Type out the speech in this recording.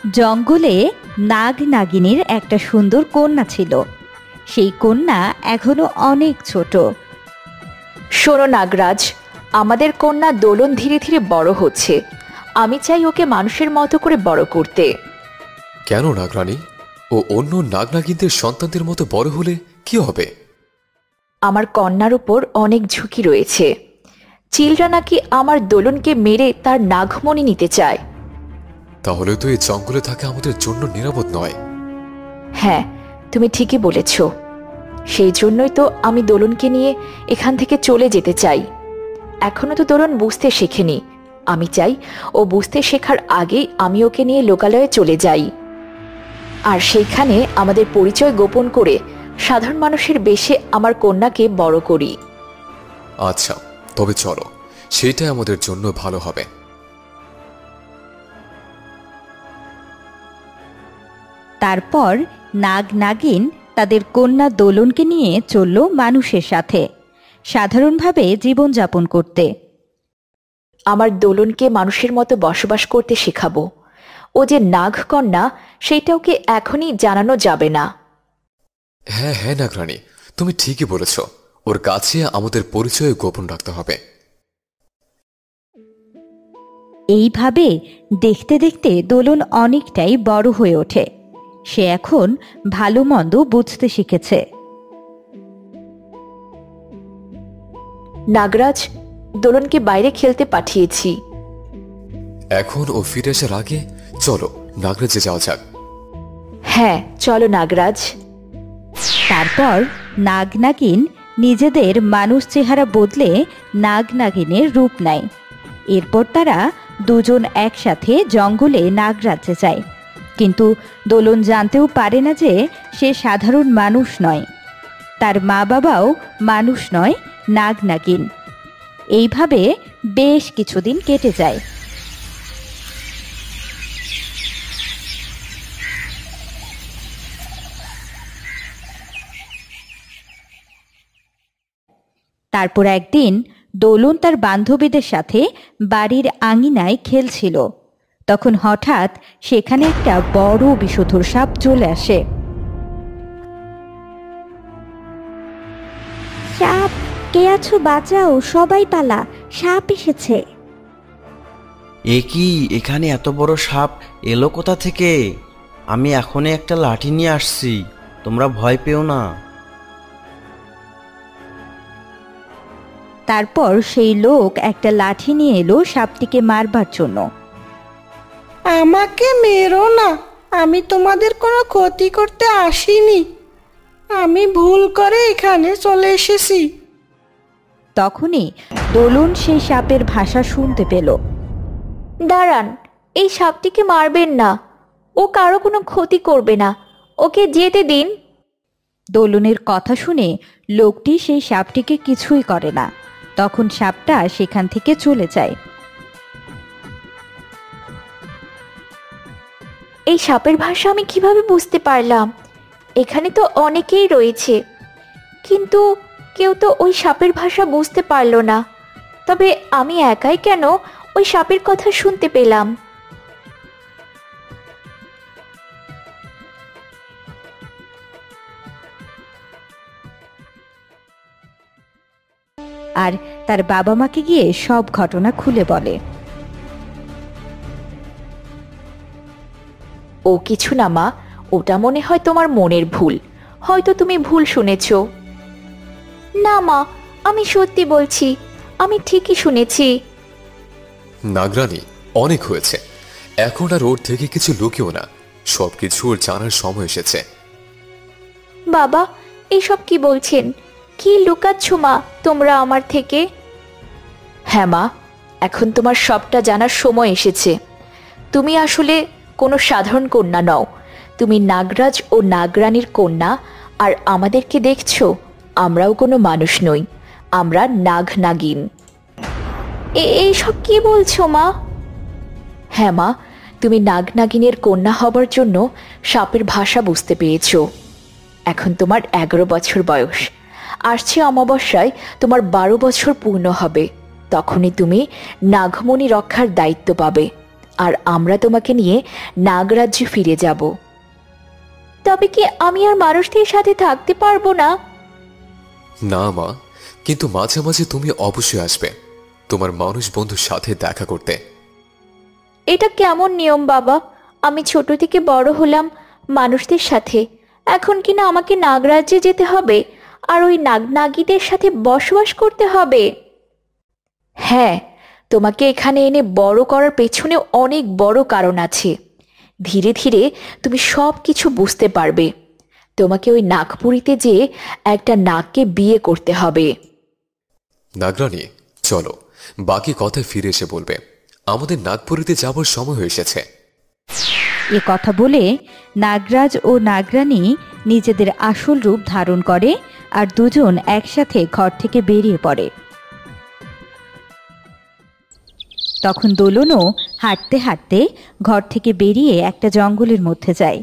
জঙ্গলে নাগ নাগিনীর একটা সুন্দর কন্যা ছিল। সেই কন্যা এখনো অনেক ছোট। শোনো নাগরাজ, আমাদের কন্যা দোলন ধীরে ধীরে বড় হচ্ছে। আমি চাই ওকে মানুষের মতো করে বড় করতে। কেন নাগরানী? ও অন্য নাগনাগিনদের সন্তানদের মতো বড় হলে কি হবে? আমার কন্যার উপর অনেক ঝুঁকি রয়েছে। চিলরা নাকি আমার দোলনকে মেরে তার নাগমণি নিতে চায়। তাহলে তো এই জঙ্গলে থাকা আমাদের জন্য নিরাপদ নয়। হ্যাঁ, তুমি ঠিকই বলেছ। সেই জন্যই তো আমি দোলনকে নিয়ে এখান থেকে চলে যেতে চাই। এখনো তো দোলন বুঝতে শেখেনি। আমি চাই ও বুঝতে শেখার আগেই আমি ওকে নিয়ে লোকালয়ে চলে যাই, আর সেইখানে আমাদের পরিচয় গোপন করে সাধারণ মানুষের বেশে আমার কন্যাকে বড় করি। আচ্ছা, তবে চলো, সেটাই আমাদের জন্য ভালো হবে। তারপর নাগ নাগিন তাদের কন্যা দোলনকে নিয়ে চলল মানুষের সাথে সাধারণভাবে জীবনযাপন করতে। আমার দোলনকে মানুষের মতো বসবাস করতে শেখাবো। ও যে নাগ কন্যা সেইটা ওকে এখনই জানানো যাবে না। হ্যাঁ হ্যাঁ নাগরানী, তুমি ঠিকই বলেছ। ওর কাছে আমাদের পরিচয় গোপন রাখতে হবে। এইভাবে দেখতে দেখতে দোলন অনেকটাই বড় হয়ে ওঠে। সে এখন ভালো মন্দ বুঝতে শিখেছে। নাগরাজ, দোলনকে বাইরে খেলতে পাঠিয়েছি। এখন ও ফিরে আসার আগে চলো নাগরাজে যাওয়া যাক। হ্যাঁ, চলো নাগরাজ। তারপর নাগ নাগিন নিজেদের মানুষ চেহারা বদলে নাগ নাগিনের রূপ নেয়। এরপর তারা দুজন একসাথে জঙ্গলে নাগরাজ্যে যায়। কিন্তু দোলন জানতেও পারে না যে সে সাধারণ মানুষ নয়। তার মা বাবাও মানুষ নয়, নাগ নাগিন। এইভাবে বেশ কিছুদিন কেটে যায়। তারপর একদিন দোলন তার বান্ধবীদের সাথে বাড়ির আঙিনায় খেলছিল। তখন হঠাৎ সেখানে একটা বড় বিষধর সাপ চলে আসে। সাপ, কে আছো? বাঁচাও, সবাই পালা, সাপ এসেছে। এ কি, এখানে এত বড় সাপ এলো কোথা থেকে? আমি এখনই একটা লাঠি নিয়ে আসছি, তোমরা ভয় পেও না। তারপর সেই লোক একটা লাঠি নিয়ে এলো সাপটিকে মারবার জন্য। আমাকে মেরো না, আমি তোমাদের কোনো ক্ষতি করতে আসিনি। আমি ভুল করে এখানে চলে এসেছি। তখনই দোলন সেই সাপের ভাষা শুনতে পেল। দাঁড়ান, এই সাপটিকে মারবেন না। ও কারো কোনো ক্ষতি করবে না, ওকে যেতে দিন। দোলনের কথা শুনে লোকটি সেই সাপটিকে কিছুই করে না। তখন সাপটা সেখান থেকে চলে যায়। এই সাপের ভাষা আমি কিভাবে বুঝতে পারলাম? এখানে তো অনেকেই রয়েছে, কিন্তু কেউ তো ওই সাপের ভাষা বুঝতে পারল না। তবে আমি একাই কেন ওই সাপের কথা শুনতে পেলাম? আর তার বাবা মাকে গিয়ে সব ঘটনা খুলে বলে। ও কিছু না মা, ওটা মনে হয় তোমার মনের ভুল। হয়তো তুমি ভুল শুনেছ। না মা, আমি সত্যি বলছি, আমি ঠিকই শুনেছি। নাগরানী, অনেক হয়েছে। এখন আর ওর থেকে কিছু লুকিও না, সবকিছু ওর জানার সময় এসেছে। বাবা, এসব কি বলছেন? কি লুকাচ্ছ মা তোমরা আমার থেকে? হ্যাঁ মা, এখন তোমার সবটা জানার সময় এসেছে। তুমি আসলে কোনো সাধারণ কন্যা নও। তুমি নাগরাজ ও নাগরানীর কন্যা। আর আমাদেরকে দেখছো, আমরাও কোনো মানুষ নই, আমরা নাগ নাগিন। এইসব কি বলছো মা? হ্যাঁ মা, তুমি নাগ নাগিনের কন্যা হবার জন্য সাপের ভাষা বুঝতে পেরেছ। এখন তোমার 11 বছর বয়স। আসছে অমাবস্যায় তোমার 12 বছর পূর্ণ হবে। তখনই তুমি নাগমণি রক্ষার দায়িত্ব পাবে। আর আমরা তোমাকে নিয়ে নাগরাজ্যে ফিরে যাব। তবে কি আমি আর মানুষদের সাথে থাকতে পারবো না? না মা, কিন্তু মাঝে মাঝে তুমি অবশ্যই আসবে তোমার মানুষ বন্ধুর সাথে দেখা করতে। এটা কেমন নিয়ম বাবা? আমি ছোট থেকে বড় হলাম মানুষদের সাথে, এখন কিনা আমাকে নাগরাজ্যে যেতে হবে আর ওই নাগনাগীদের সাথে বসবাস করতে হবে? হ্যাঁ, তোমাকে এখানে এনে বড় করার পেছনে অনেক বড় কারণ আছে। ধীরে ধীরে তুমি সব কিছু বুঝতে পারবে। তোমাকে ওই নাগপুরীতে যেয়ে একটা নাগকে বিয়ে করতে হবে। নাগরানী, চলো বাকি কথা ফিরে এসে বলবে। আমাদের নাগপুরীতে যাবার সময় হয়ে এসেছে। এ কথা বলে নাগরাজ ও নাগরানী নিজেদের আসল রূপ ধারণ করে আর দুজন একসাথে ঘর থেকে বেরিয়ে পড়ে। তখন দোলনও হাঁটতে হাঁটতে ঘর থেকে বেরিয়ে একটা জঙ্গলের মধ্যে যায়।